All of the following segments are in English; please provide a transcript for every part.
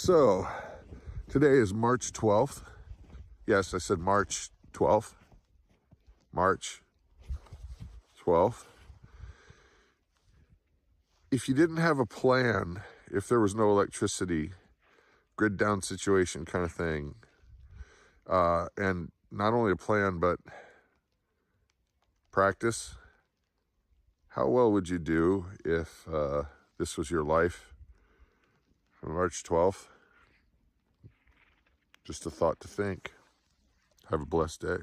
So, today is March 12th. Yes, I said March 12th. March 12th. If you didn't have a plan, if there was no electricity, grid down situation kind of thing, and not only a plan, but practice, how well would you do if this was your life on March 12th? Just a thought to think. Have a blessed day.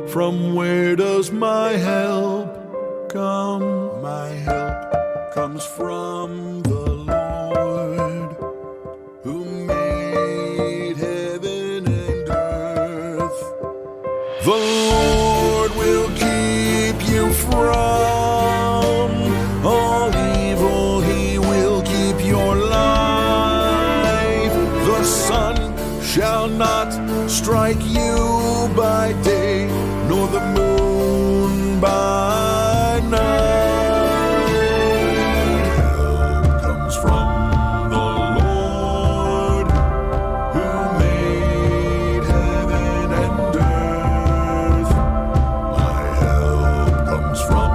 From where does my help come? My help comes from the Lord, who made heaven and earth. The Lord will keep you from all evil. He will keep your life. The sun shall not strike you by day, nor the moon by night. Help comes from the Lord, who made heaven and earth. My help comes from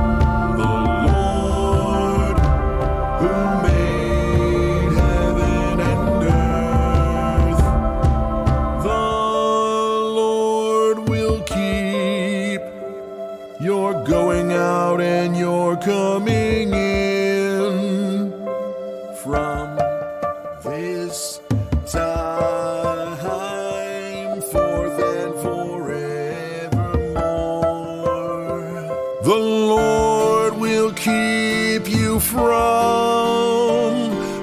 the Lord, who made heaven and earth. The Lord will keep your going out and your coming in from this time forth and forevermore. The Lord will keep you from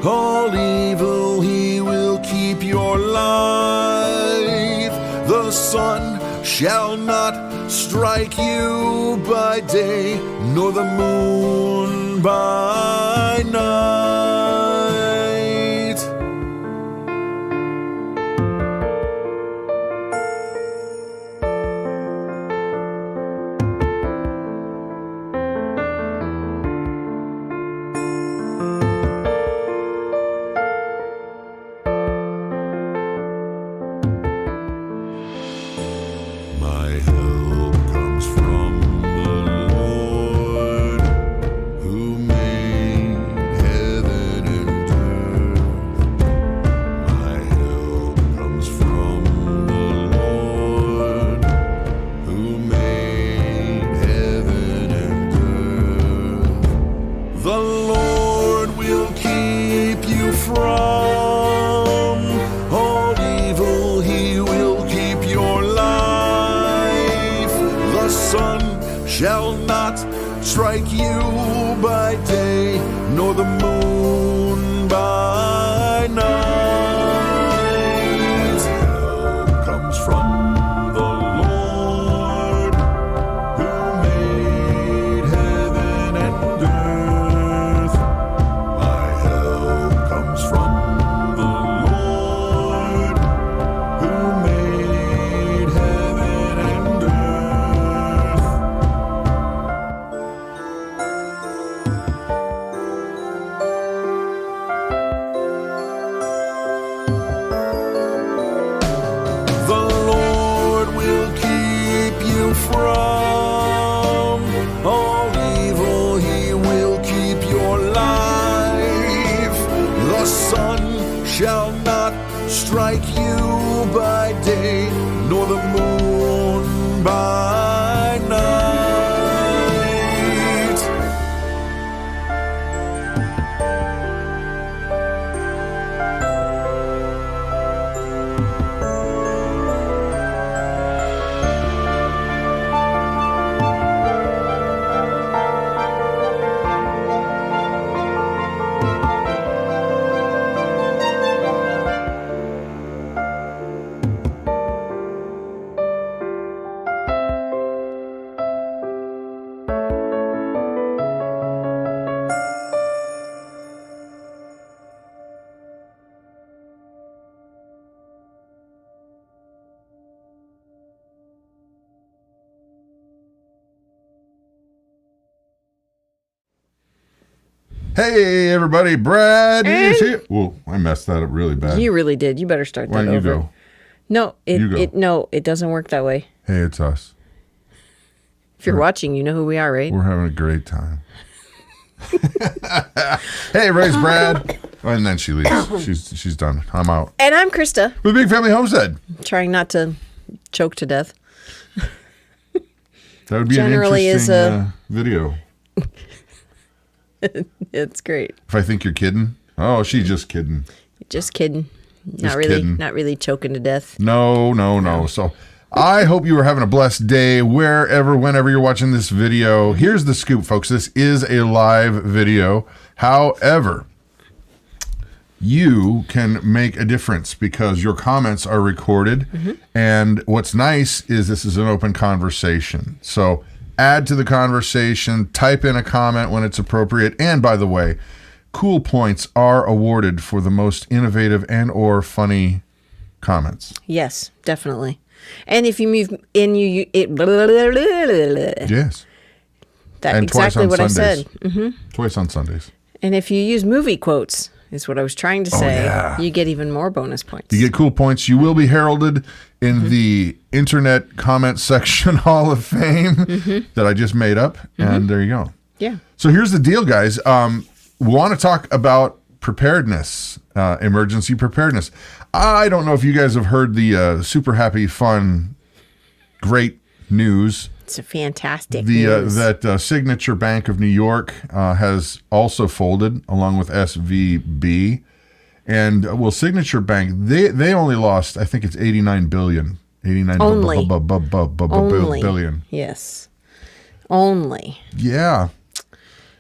all evil. He will keep your life. The sun shall not strike you by day, nor the moon by night. My help comes from the Lord, who made heaven and earth. My help comes from the Lord, who made heaven and earth. The Lord will keep you from all evil. He will keep your life. The sun shall not strike you by day, nor the moon by night. Help comes from the Lord, who made heaven and earth. My help comes from the Lord, who made heaven and earth. The Lord will keep you from all evil. He will keep your life. The sun shall not strike you by day, nor the moon by night. Hey, everybody, Brad is here. Whoa, I messed that up really bad. You really did. You better start that over. Why don't you go? No, You go. it doesn't work that way. Hey, it's us. If you're watching, you know who we are, right? We're having a great time. Hey, everybody's Brad. And then she leaves. She's done. I'm out. And I'm Christa. With Big Family Homestead. Trying not to choke to death. That would be Generally an interesting is video. It's great. If I think you're kidding. Oh, she's just kidding. Just kidding. Just kidding. Not really choking to death. No. So I hope you are having a blessed day whenever you're watching this video. Here's the scoop, folks. This is a live video. However, you can make a difference because your comments are recorded. And what's nice is this is an open conversation. So add to the conversation, type in a comment when it's appropriate. And by the way, cool points are awarded for the most innovative and or funny comments. Yes, definitely. And if you move in, Yes. That's And twice exactly on what Sundays. I said. Twice on Sundays. And if you use movie quotes, is what I was trying to say, yeah. you get even more bonus points. You get cool points. You will be heralded in the Internet Comment Section Hall of Fame that I just made up. And there you go. Yeah. So here's the deal, guys. We want to talk about preparedness, emergency preparedness. I don't know if you guys have heard the super happy, fun, great news. It's a fantastic news. That Signature Bank of New York has also folded along with SVB. And Signature Bank, they only lost, I think it's 89 billion. 89 Only. billion. Yes. Only. Yeah.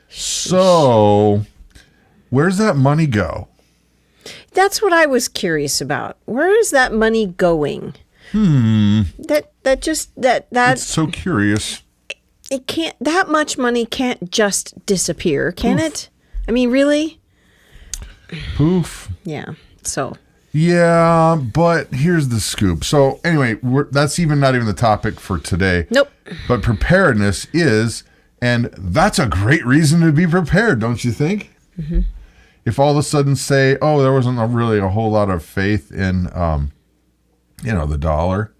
So where's that money go? That's what I was curious about. Where is that money going? That's It's so curious. it can't, that much money can't just disappear, can it? I mean, really? Poof. Yeah. So Yeah, but here's the scoop. So anyway, that's not even the topic for today. nope. But preparedness is, and that's a great reason to be prepared, don't you think? If all of a sudden say, oh, there wasn't really a whole lot of faith in, the dollar.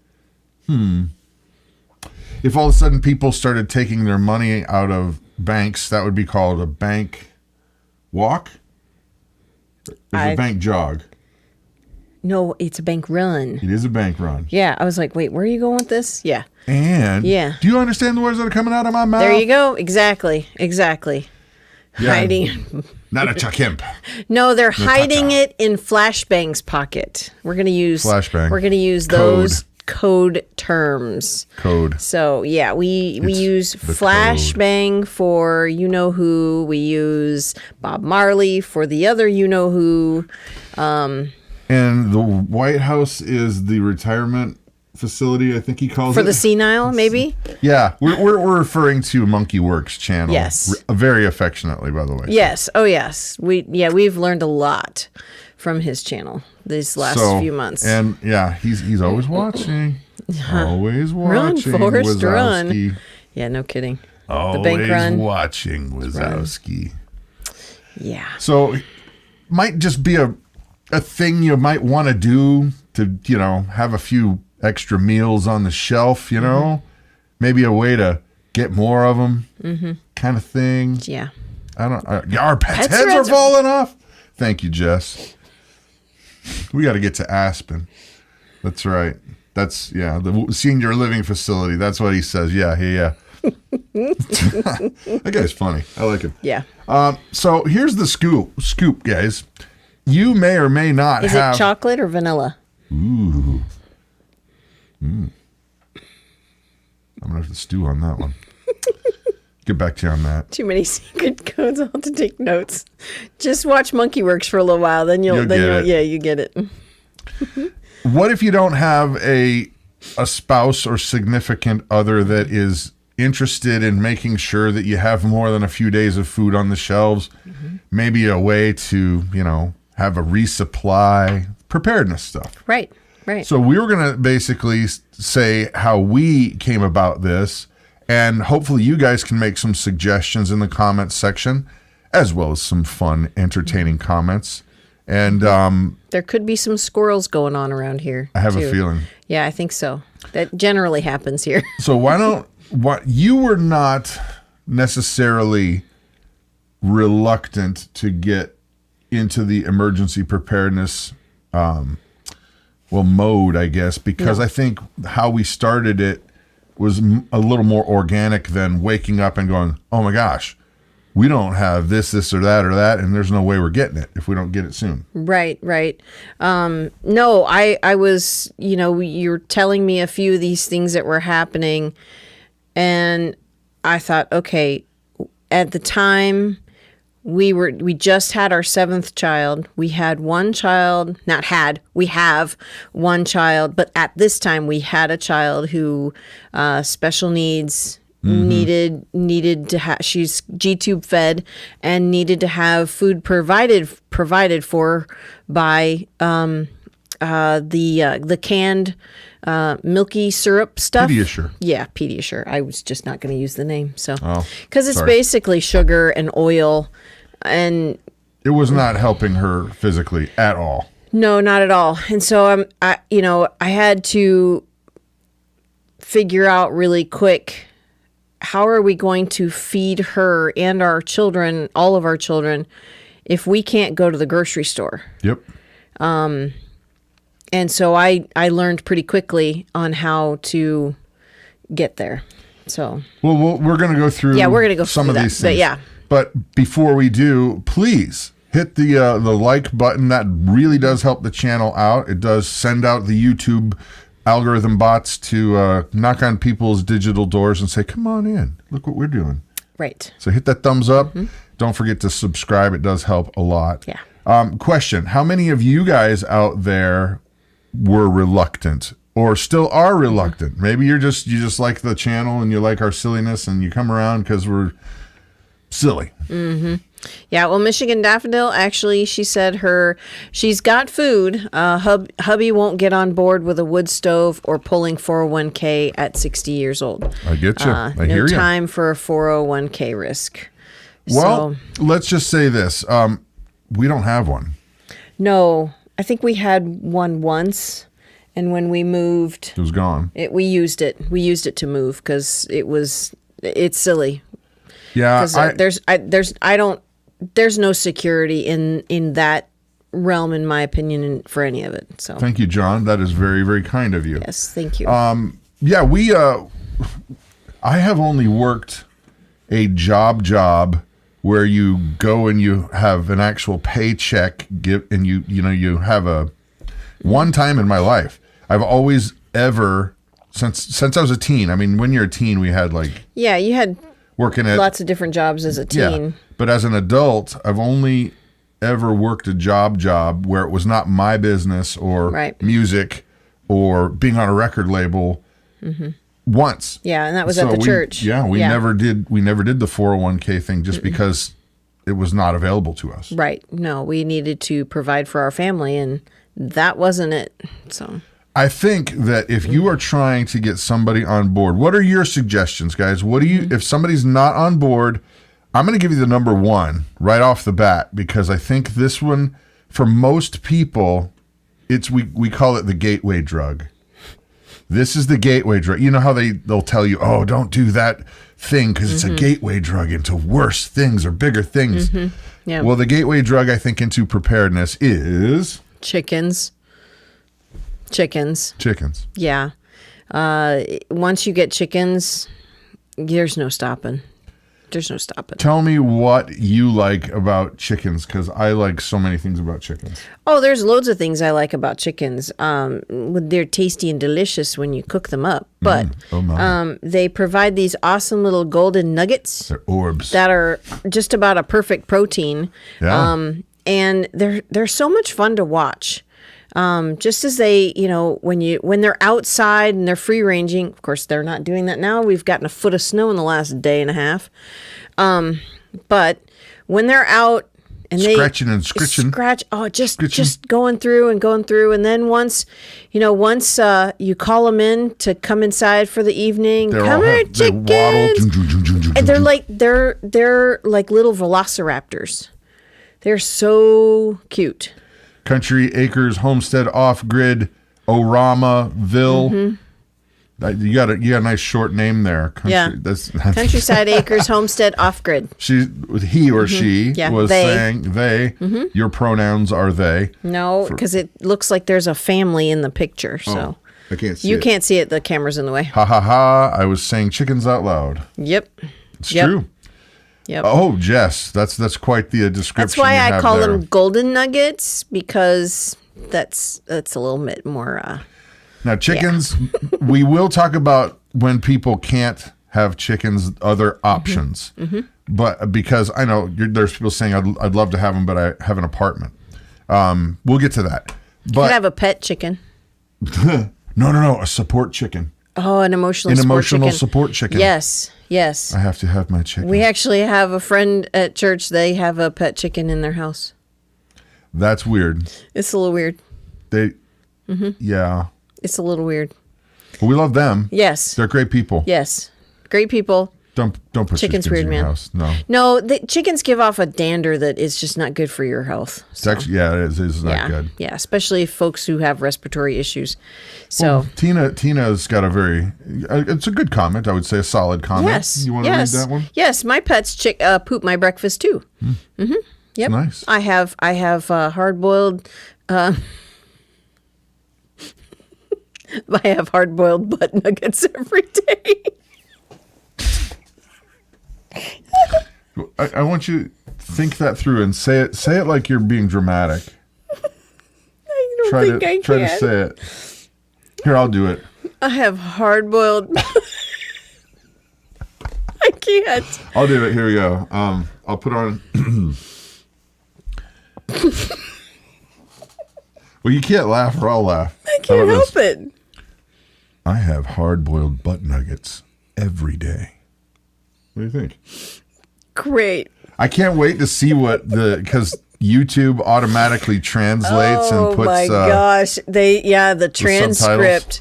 If all of a sudden people started taking their money out of banks, that would be called a bank walk? Or a bank jog? No, it's a bank run. It is a bank run. Yeah. I was like, wait, where are you going with this? Yeah. And Yeah. do you understand the words that are coming out of my mouth? There you go. Exactly. Yeah. Hiding. Not a chuck-imp. No, they're hiding it in Flashbang's pocket. We're going to use Flashbang. We're going to use Code. those code terms. Code. So, yeah, we use the Flashbang for you-know-who. We use Bob Marley for the other you-know-who. And the White House is the retirement facility, I think he calls it. For the senile, maybe? Yeah, we're referring to Monkey Works channel. Yes. Very affectionately, by the way. Yes. Oh, yes. We've learned a lot from his channel these last few months. And yeah, he's always watching. Always watching. Run, Forrest, Wazowski. run. Yeah, no kidding. Always the bank run. watching Wazowski. Yeah. So might just be a thing you might want to do to, have a few extra meals on the shelf, maybe a way to get more of them kind of thing. Yeah. Our pets' heads are falling off. Thank you, Jess. We got to get to Aspen. That's right. That's, the senior living facility. That's what he says. Yeah. That guy's funny. I like him. Yeah. So here's the scoop, guys. You may or may not have. Is it chocolate or vanilla? Ooh. I'm going to have to stew on that one. Get back to you on that. Too many secret codes. I'll have to take notes. Just watch Monkey Works for a little while. Then you get it. What if you don't have a spouse or significant other that is interested in making sure that you have more than a few days of food on the shelves? Maybe a way to, have a resupply, preparedness stuff. Right. So we were going to basically say how we came about this, and hopefully you guys can make some suggestions in the comments section as well as some fun, entertaining comments. And there could be some squirrels going on around here. I have too. a feeling. Yeah, I think so. That generally happens here. So what you were not necessarily reluctant to get into the emergency preparedness mode, I guess, because I think how we started it was a little more organic than waking up and going, oh my gosh, we don't have this or that, and there's no way we're getting it if we don't get it soon. Right. No, I was, you're telling me a few of these things that were happening, and I thought, okay, at the time we just had our 7th child. We had one child, we have one child, but at this time we had a child who, special needs, needed to have, she's G-tube fed and needed to have food provided for by the canned milky syrup stuff. Pediasure. Yeah, Pediasure. I was just not going to use the name, so because it's sorry. basically sugar and oil, and It was not helping her physically at all. no, not at all. And so I had to figure out really quick, how are we going to feed her and our children, all of our children, if we can't go to the grocery store? Yep. And so I learned pretty quickly on how to get there. So Well, we're going to go through we're going to go some through of that. these But things. But before we do, please hit the like button. That really does help the channel out. It does send out the YouTube algorithm bots to knock on people's digital doors and say, come on in. Look what we're doing. Right. So hit that thumbs up. Don't forget to subscribe. It does help a lot. Yeah. Question. How many of you guys out there were reluctant or still are reluctant? Maybe you just like the channel and you like our silliness and you come around because we're silly. Yeah, well, Michigan Daffodil, actually, she said she's got food. Hubby won't get on board with a wood stove or pulling 401k at 60 years old. I get you. I hear no you. time for a 401k risk. Well, So, let's just say this. We don't have one. no, I think we had one once, and when we moved, It was gone. we used it. We used it to move because it's silly. Yeah. There's no security in that realm, in my opinion, for any of it. So Thank you, John. That is very, very kind of you. yes, thank you. Yeah, I have only worked a job where you go and you have an actual paycheck and you have a one time in my life. I've always since I was a teen. I mean, when you're a teen, we had yeah, you had working at lots of different jobs as a teen. Yeah, but as an adult, I've only ever worked a job where it was not my business or Right. music or being on a record label once. Yeah, and that was at the church. Yeah, we never did the 401k thing just because it was not available to us. Right. No, we needed to provide for our family, and that wasn't it. So I think that if you are trying to get somebody on board, what are your suggestions, guys? What do you, if somebody's not on board, I'm going to give you the number one right off the bat, because I think this one, for most people, we call it the gateway drug. This is the gateway drug. You know how they'll tell you, oh, don't do that thing because it's a gateway drug into worse things or bigger things. yeah, Well, the gateway drug, I think, into preparedness is chickens. chickens. Yeah. Once you get chickens, there's no stopping. There's no stopping. Tell me what you like about chickens, because I like so many things about chickens. Oh, there's loads of things I like about chickens. They're tasty and delicious when you cook them up. But Oh my. they provide these awesome little golden nuggets They're orbs. that are just about a perfect protein. Yeah. And they're so much fun to watch. Just as they, when they're outside and they're free ranging, of course they're not doing that now. We've gotten a foot of snow in the last day and a half. But when they're out and Scratching and scritching. just going through, and then once you call them in to come inside for the evening, They're come all here, they waddle. chickens. And they're like little velociraptors. They're so cute. Country Acres Homestead Off Grid Oramaville. You got a nice short name there. That's Countryside Acres Homestead Off Grid. He or she was saying they. Your pronouns are they. No, because it looks like there's a family in the picture. So I can't see you can't see it. The camera's in the way. Ha ha ha! I was saying chickens out loud. Yep. It's true. Yep. Oh, Jess, that's quite the description. That's why I call them golden nuggets, because that's a little bit more. Now, chickens, we will talk about when people can't have chickens, other options. But because I know there's people saying I'd love to have them, but I have an apartment. We'll get to that. But you could have a pet chicken. No, a support chicken. Oh, an emotional support chicken. Yes. I have to have my chicken. We actually have a friend at church. They have a pet chicken in their house. That's weird. It's a little weird. Yeah. It's a little weird. But we love them. Yes. They're great people. Yes. Great people. Don't put chickens weird, in your man. house. No, the chickens give off a dander that is just not good for your health. So. It is not good. Yeah, especially folks who have respiratory issues. So Tina's got it's a good comment. I would say a solid comment. Yes. You want to read that one? Yes, my pets poop my breakfast too. Yep. Nice. I have hard boiled. I have hard boiled butt nuggets every day. I want you to think that through and say it like you're being dramatic. I don't think I can. Try to say it. Here, I'll do it. I have hard boiled. I can't. I'll do it. Here we go. I'll put on. Well, you can't laugh or I'll laugh. I can't help it. I have hard-boiled butt nuggets every day. What do you think? Great. I can't wait to see because YouTube automatically translates and puts. Oh my gosh! The transcript. Subtitles.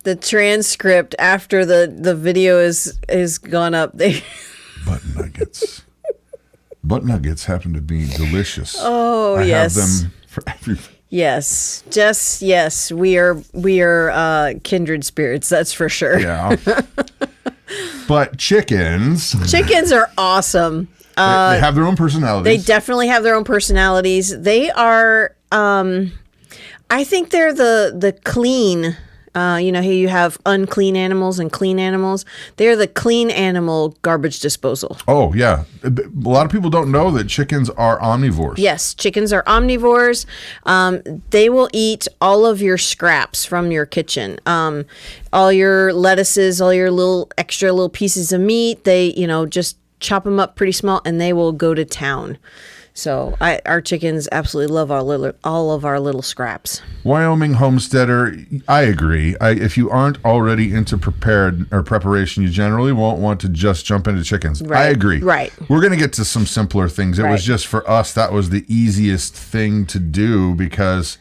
The transcript after the video is gone up. Butt nuggets. Butt nuggets happen to be delicious. Oh, I yes. have them for everything. Yes. We are kindred spirits. That's for sure. Yeah. But chickens are awesome. They have their own personalities. They definitely have their own personalities. They are, I think they're the clean. Here you have unclean animals and clean animals. They're the clean animal garbage disposal. Oh, yeah. A lot of people don't know that chickens are omnivores. Yes, chickens are omnivores. They will eat all of your scraps from your kitchen. All your lettuces, all your little pieces of meat, they, just chop them up pretty small and they will go to town. So our chickens absolutely love all of our little scraps. Wyoming Homesteader, I agree. If you aren't already into preparation, you generally won't want to just jump into chickens. Right. I agree. Right. We're going to get to some simpler things. It was just for us, that was the easiest thing to do because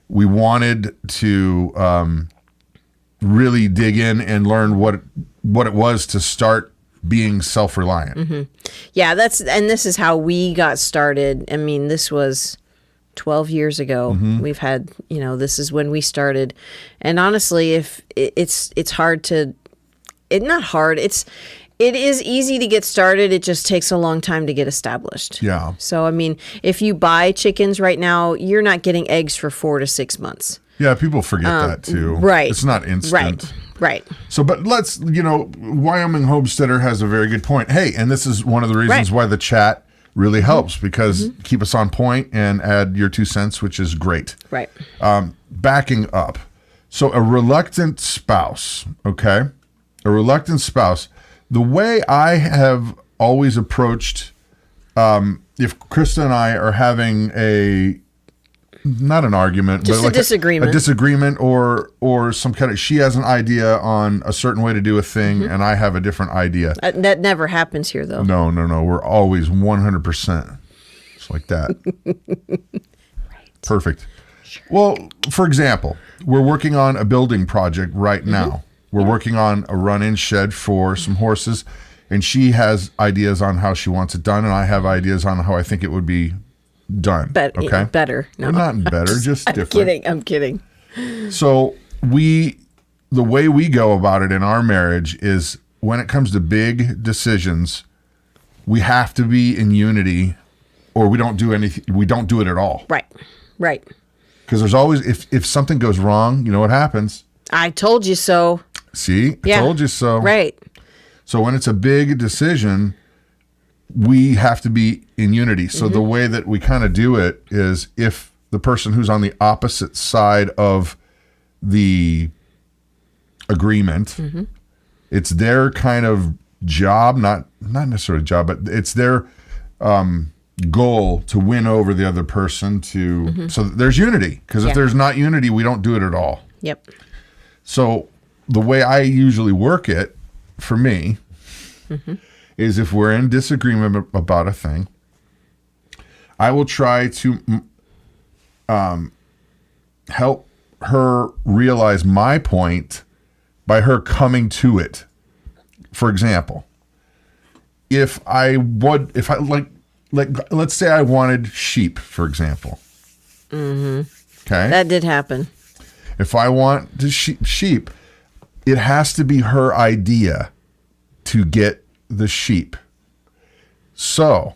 we wanted to really dig in and learn what it was to start being self-reliant. Mm-hmm. Yeah, this is how we got started. I mean, this was 12 years ago. Mm-hmm. We've had, this is when we started. And honestly, if it's hard to, not hard, it is easy to get started. It just takes a long time to get established. Yeah. So, I mean, if you buy chickens right now, you're not getting eggs for 4 to 6 months. Yeah, people forget that too. Right. It's not instant. Right. So, but Wyoming Homesteader has a very good point. Hey, and this is one of the reasons why the chat really helps because keep us on point and add your 2 cents, which is great. Right. Backing up. So a reluctant spouse, okay? A reluctant spouse. The way I have always approached, if Christa and I are having not an argument, just but like a disagreement or some kind of, she has an idea on a certain way to do a thing and I have a different idea. That never happens here though. No. We're always 100%. It's like that. Right. Perfect. Sure. Well, for example, we're working on a building project right now. We're working on a run-in shed for some horses. and she has ideas on how she wants it done, and I have ideas on how I think it would be done. Okay, better. No, well, not better, just different. I'm kidding. So the way we go about it in our marriage is when it comes to big decisions, we have to be in unity, or we don't do anything. We don't do it at all. Right. Because there's always, if something goes wrong, you know what happens? I told you so. See? I told you so. Right. So when it's a big decision, we have to be in unity. So the way that we kind of do it is if the person who's on the opposite side of the agreement, it's their kind of job, not necessarily job, but it's their goal to win over the other person to, so there's unity. Because if there's not unity, we don't do it at all. Yep. So the way I usually work it, for me, is if we're in disagreement about a thing, I will try to help her realize my point by her coming to it. For example, if I let's say I wanted sheep, for example. Okay. That did happen. If I want the sheep, it has to be her idea to get the sheep. So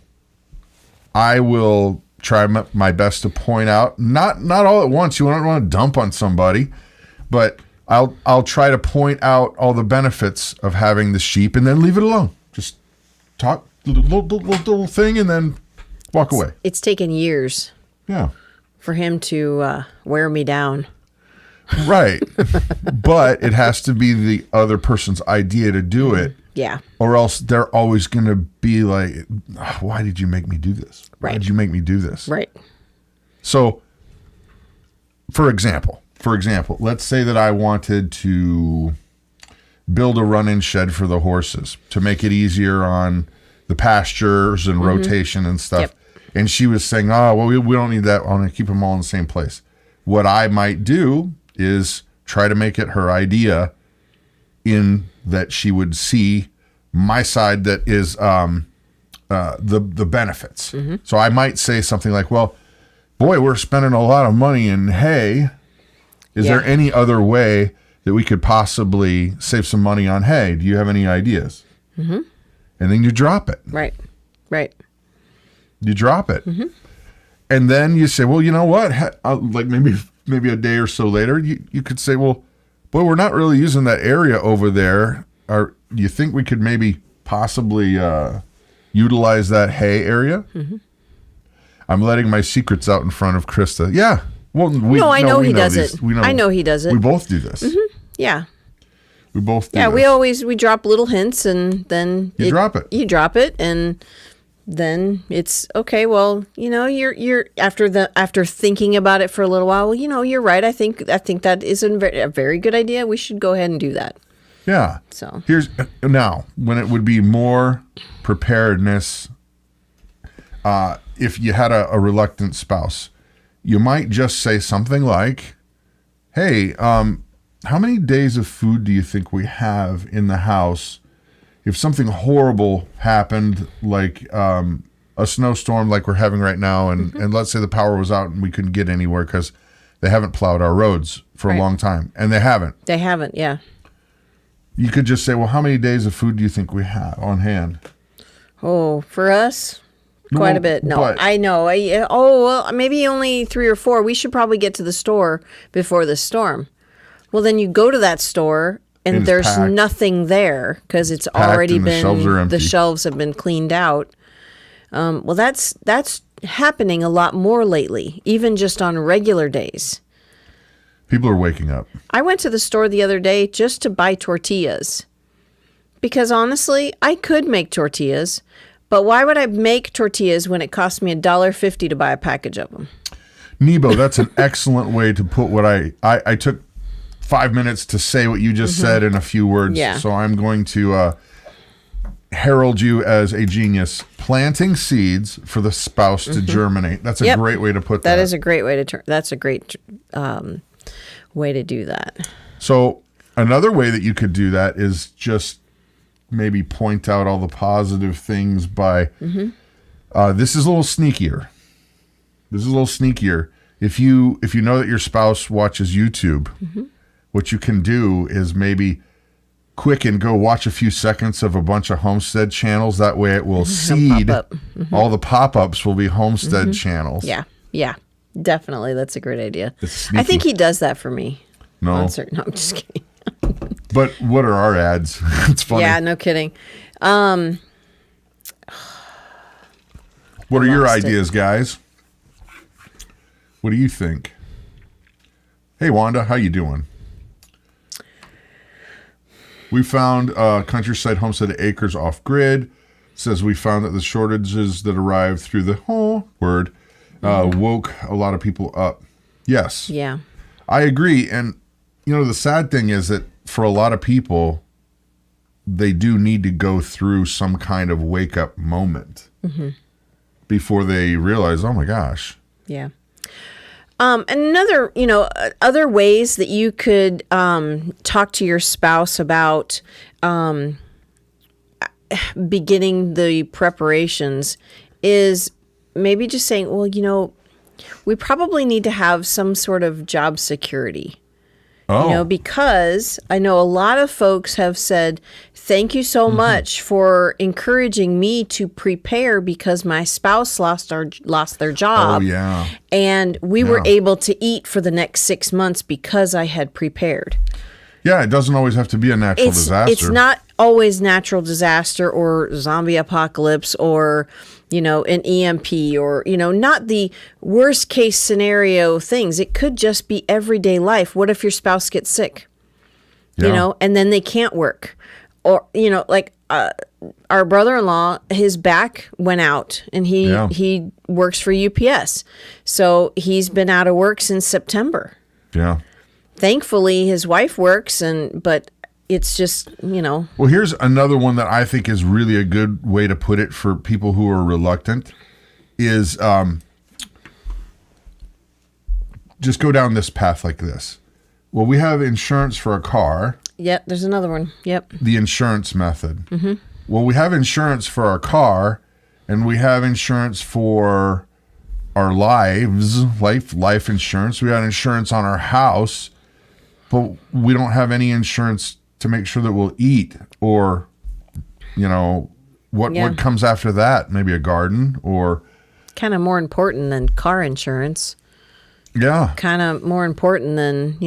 I will try my best to point out, not all at once. You don't want to dump on somebody, but I'll try to point out all the benefits of having the sheep and then leave it alone. Just talk little thing and then walk away. It's taken years. Yeah. For him to wear me down. Right. But it has to be the other person's idea to do it. Yeah. Or else they're always going to be like, why did you make me do this? Why Right. did you make me do this? Right. So, for example, let's say that I wanted to build a run-in shed for the horses to make it easier on the pastures and rotation and stuff. Yep. And she was saying, oh, well, we don't need that. I want to keep them all in the same place. What I might do is try to make it her idea in that she would see my side that is the benefits. So I might say something like, well, boy, we're spending a lot of money in hay. Is there any other way that we could possibly save some money on hay? Do you have any ideas? And then you drop it. Right. You drop it. And then you say, well, you know what? Like maybe a day or so later, you could say, well, boy, we're not really using that area over there. Do you think we could maybe possibly utilize that hay area? I'm letting my secrets out in front of Christa. Yeah. Well, I know he does it. I know he does it. We both do this. Yeah. We both do Yeah, this. we drop little hints and then You drop it. You drop it and then it's okay. Well, you're after thinking about it for a little while. Well, you're right. I think that is a very good idea. We should go ahead and do that. Yeah. So Here's now when it would be more preparedness. If you had a reluctant spouse, you might just say something like, "Hey, how many days of food do you think we have in the house if something horrible happened, like a snowstorm like we're having right now, and let's say the power was out and we couldn't get anywhere because they haven't plowed our roads for a long time, and they haven't. Yeah. You could just say, well, how many days of food do you think we have on hand? Oh, for us, quite a bit. No, but- I know. Well, maybe only 3 or 4. We should probably get to the store before the storm. Well, then you go to that store and it's there's packed. nothing there because it's packed already and the shelves are empty. the shelves have been cleaned out. Well, that's happening a lot more lately, even just on regular days. People are waking up. I went to the store the other day just to buy tortillas because honestly, I could make tortillas, but why would I make tortillas when it cost me $1.50 to buy a package of them? Nebo, that's an excellent way to put what I took 5 minutes to say what you just said in a few words. Yeah. So I'm going to herald you as a genius. Planting seeds for the spouse to germinate. That's a great way to put that. That is a great way to that's a great way to do that. So another way that you could do that is just maybe point out all the positive things by, this is a little sneakier. If you know that your spouse watches YouTube, what you can do is maybe quick and go watch a few seconds of a bunch of homestead channels. That way it will seed all the pop-ups will be homestead channels. Yeah, definitely. That's a great idea. I think he does that for me. No, I'm just kidding. But what are our ads? It's funny. Yeah, no kidding. What are your ideas, guys? What do you think? Hey, Wanda, how you doing? We found countryside homestead acres off grid. Says we found that the shortages that arrived through the word woke a lot of people up. Yes. Yeah. I agree. And, the sad thing is that for a lot of people, they do need to go through some kind of wake up moment before they realize, oh my gosh. Yeah. Another, other ways that you could talk to your spouse about beginning the preparations is maybe just saying, well, we probably need to have some sort of job security. Oh. Because I know a lot of folks have said, thank you so much for encouraging me to prepare because my spouse lost their job. Oh, yeah. And we were able to eat for the next 6 months because I had prepared. Yeah, it doesn't always have to be a natural disaster. It's not always natural disaster or zombie apocalypse or, an EMP or, not the worst case scenario things. It could just be everyday life. What if your spouse gets sick, and then they can't work? Or, like our brother-in-law, his back went out and he works for UPS. So he's been out of work since September. Yeah. Thankfully, his wife works, but it's just, Well, here's another one that I think is really a good way to put it for people who are reluctant is just go down this path like this. Well, we have insurance for a car. Yep, there's another one. Yep. The insurance method. Well, we have insurance for our car, and we have insurance for our life insurance. We got insurance on our house, but we don't have any insurance to make sure that we'll eat or, what comes after that? Maybe a garden or... Kind of more important than car insurance. Yeah. Kind of more important than,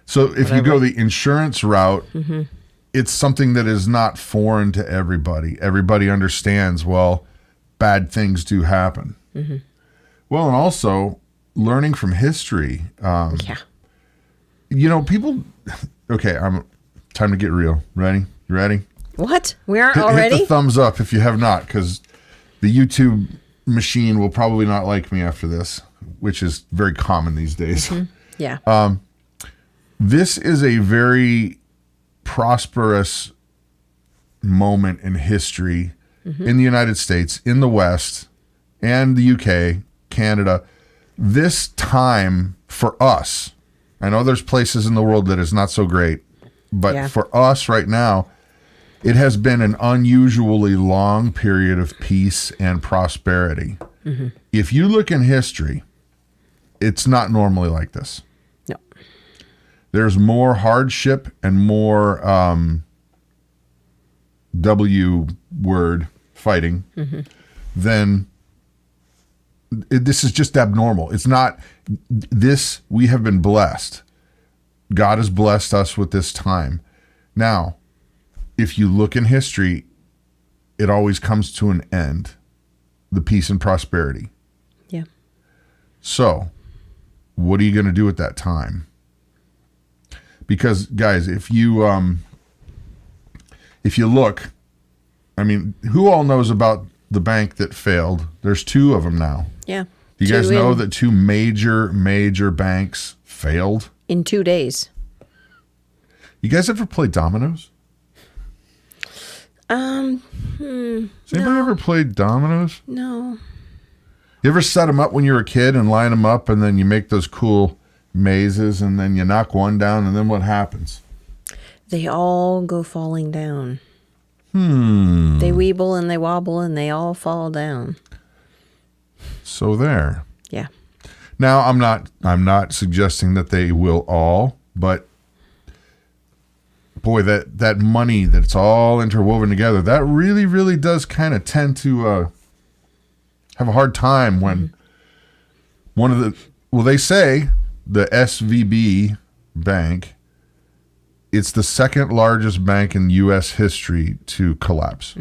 So if you go the insurance route, it's something that is not foreign to everybody. Everybody understands, well, bad things do happen. Well, and also learning from history. People... Okay, time to get real. Ready? You ready? What? We aren't already? Hit the thumbs up if you have not, because the YouTube machine will probably not like me after this, which is very common these days. Yeah. This is a very prosperous moment in history in the United States, in the West, and the UK, Canada. This time for us, I know there's places in the world that is not so great, but for us right now, it has been an unusually long period of peace and prosperity. If you look in history, it's not normally like this. No. There's more hardship and more W word fighting than... This is just abnormal. It's not this. We have been blessed. God has blessed us with this time. Now, if you look in history, it always comes to an end. The peace and prosperity. Yeah. So, what are you going to do at that time? Because, guys, if you look, I mean, who all knows about the bank that failed? There's 2 of them now. Yeah. You guys know that 2 major banks failed? In 2 days. You guys ever play dominoes? Has anybody ever played dominoes? No. You ever set them up when you were a kid and line them up and then you make those cool mazes and then you knock one down and then what happens? they all go falling down. They weeble and they wobble and they all fall down. So there. Yeah. Now, I'm not suggesting that they will all, but boy, that money that's all interwoven together, that really, really does kind of tend to have a hard time when one of the, well, they say the SVB bank, it's the second largest bank in U.S. history to collapse.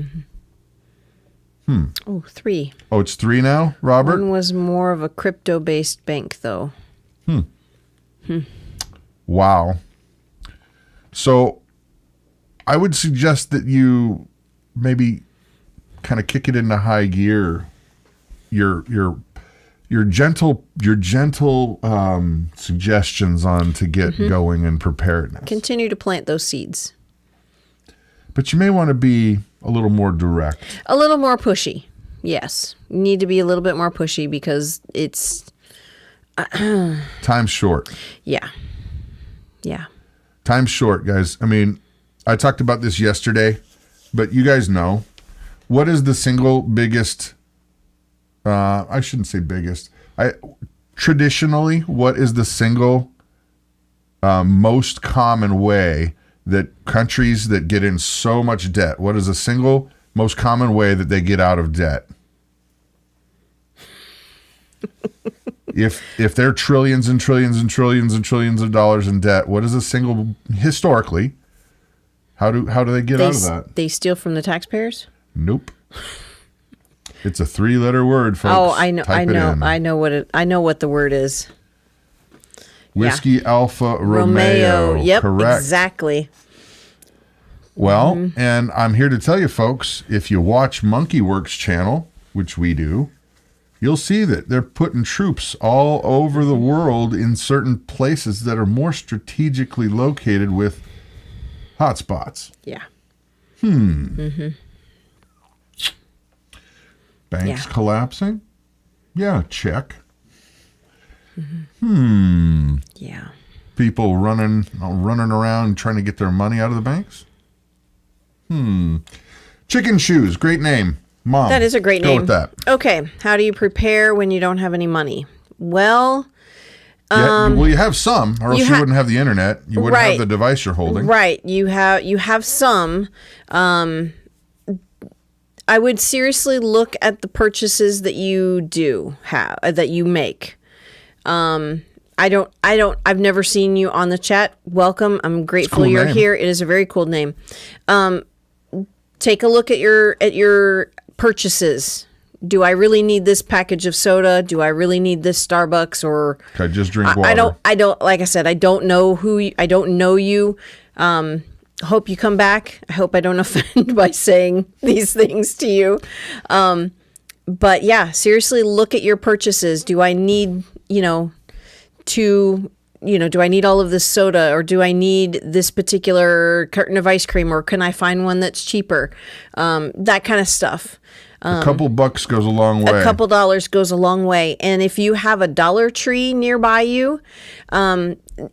Oh, 3. Oh, it's 3 now, Robert? One was more of a crypto-based bank, though. Wow. So I would suggest that you maybe kind of kick it into high gear. Your gentle suggestions on to get going in preparedness. Continue to plant those seeds. But you may want to be a little more direct. A little more pushy. Yes. You need to be a little bit more pushy because it's... Time's short. Yeah. Yeah. Time's short, guys. I mean, I talked about this yesterday, but you guys know, what is the single biggest... I shouldn't say biggest. Traditionally, what is the single most common way that countries that get in so much debt, what is the single most common way that they get out of debt? If they're trillions and trillions and trillions and trillions of dollars in debt, what is a single, historically, how do they get out of that? They steal from the taxpayers? Nope. It's a 3-letter word, folks. Oh, I know. Type it in. I know what the word is. Whiskey Alpha Romeo. Yep, correct. Exactly. Well, and I'm here to tell you, folks, if you watch Monkey Works channel, which we do, you'll see that they're putting troops all over the world in certain places that are more strategically located with hotspots. Yeah. Banks collapsing? Yeah, check. Yeah. People running around trying to get their money out of the banks? Chicken Shoes, great name. Mom. That is a great go name. with that. Okay. How do you prepare when you don't have any money? Well, Well, you have some, or else you wouldn't have the internet. You wouldn't have the device you're holding. Right. You have some. I would seriously look at the purchases that you that you make. I've never seen you on the chat. Welcome. I'm grateful cool you're name. here. It is a very cool name. Take a look at your purchases. Do I really need this package of soda? Do I really need this Starbucks? Or I just drink water. I don't. Like I said, I don't know I don't know you. Hope you come back. I hope I don't offend by saying these things to you. But yeah, seriously, look at your purchases. Do I need, do I need all of this soda, or do I need this particular carton of ice cream, or can I find one that's cheaper? That kind of stuff. A couple bucks goes a long way. A couple dollars goes a long way. And if you have a Dollar Tree nearby you,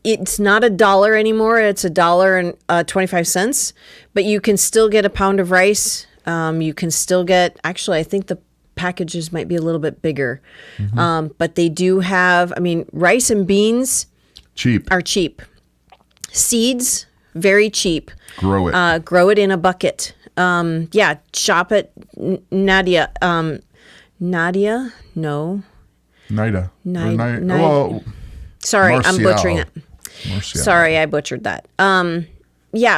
it's not $1 anymore. It's $1.25, but you can still get a pound of rice. You can still get, actually, I think the packages might be a little bit bigger. But they do have, rice and beans are cheap. Seeds, very cheap. Grow it. Grow it in a bucket. Shop at Nadia. Nadia? No. Nida. Nida. Well, sorry, Marcial. I'm butchering it. Marcial. Sorry, I butchered that.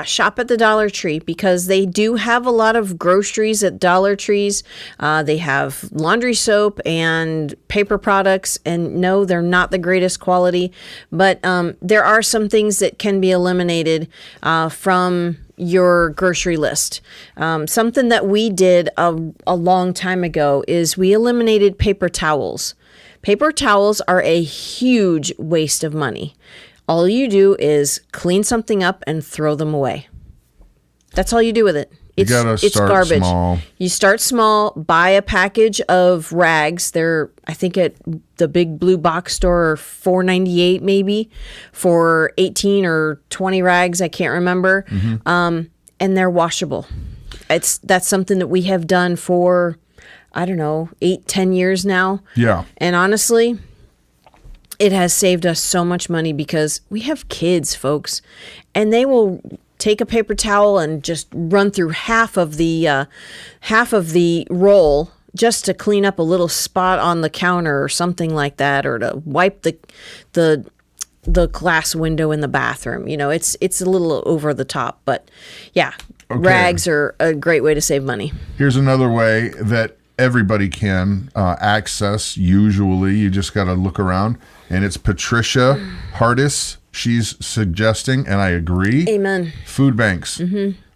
Shop at the Dollar Tree, because they do have a lot of groceries at Dollar Trees. They have laundry soap and paper products, and no, they're not the greatest quality, but there are some things that can be eliminated from your grocery list. Something that we did a long time ago is we eliminated paper towels. Paper towels are a huge waste of money. All you do is clean something up and throw them away. That's all you do with it. It's gotta it's start garbage. small. You start small, buy a package of rags. They're, I think, at the big blue box store, $4.98 maybe for 18 or 20 rags. I can't remember. And they're washable. That's something that we have done for, I don't know, 8-10 years now. Yeah. And honestly, it has saved us so much money because we have kids, folks, and they will take a paper towel and just run through half of the roll just to clean up a little spot on the counter or something like that, or to wipe the glass window in the bathroom. You know, it's a little over the top, but yeah, rags are a great way to save money. Here's another way that everybody can access. Usually, you just got to look around, and it's Patricia Hardis. She's suggesting, and I agree. Amen. Food banks.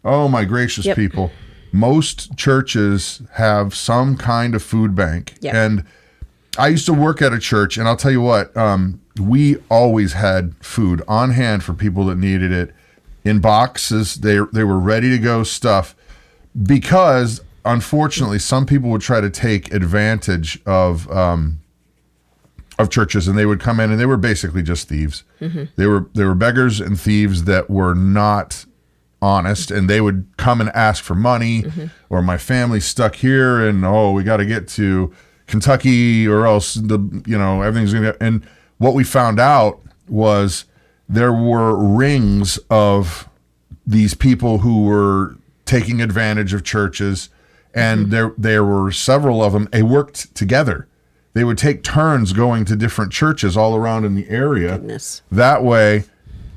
Oh my gracious, people! Most churches have some kind of food bank, and I used to work at a church, and I'll tell you what, we always had food on hand for people that needed it in boxes. They were ready to go stuff, because unfortunately some people would try to take advantage of churches, and they would come in and they were basically just thieves. They were beggars and thieves that were not honest, and they would come and ask for money, or my family's stuck here, and we got to get to Kentucky or else everything's gonna. And what we found out was there were rings of these people who were taking advantage of churches, and there were several of them. They worked together. They would take turns going to different churches all around in the area. Goodness. That way,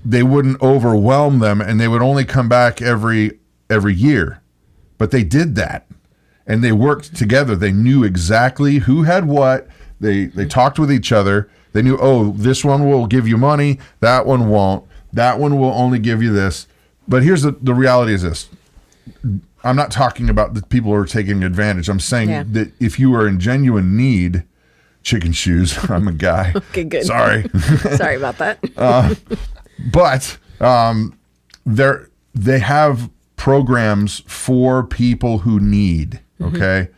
they wouldn't overwhelm them, and they would only come back every year. But they did that, and they worked together. They knew exactly who had what. They talked with each other. They knew, this one will give you money, that one won't. That one will only give you this. But here's the reality is this. I'm not talking about the people who are taking advantage. I'm saying that if you are in genuine need, chicken shoes, I'm a guy. Okay, good. Sorry. Sorry about that. But they have programs for people who need, okay?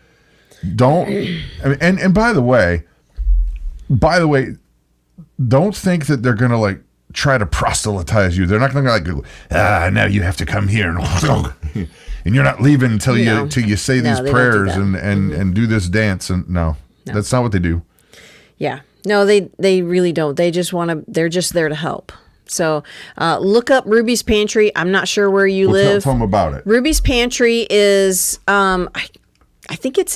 And by the way, don't think that they're going to try to proselytize you. They're not going to now you have to come here and you're not leaving until you say these prayers and do this dance. And no, that's not what they do. Yeah. No, they really don't. They just they're just there to help. So look up Ruby's Pantry. I'm not sure where you live. Tell them about it. Ruby's Pantry is, I think it's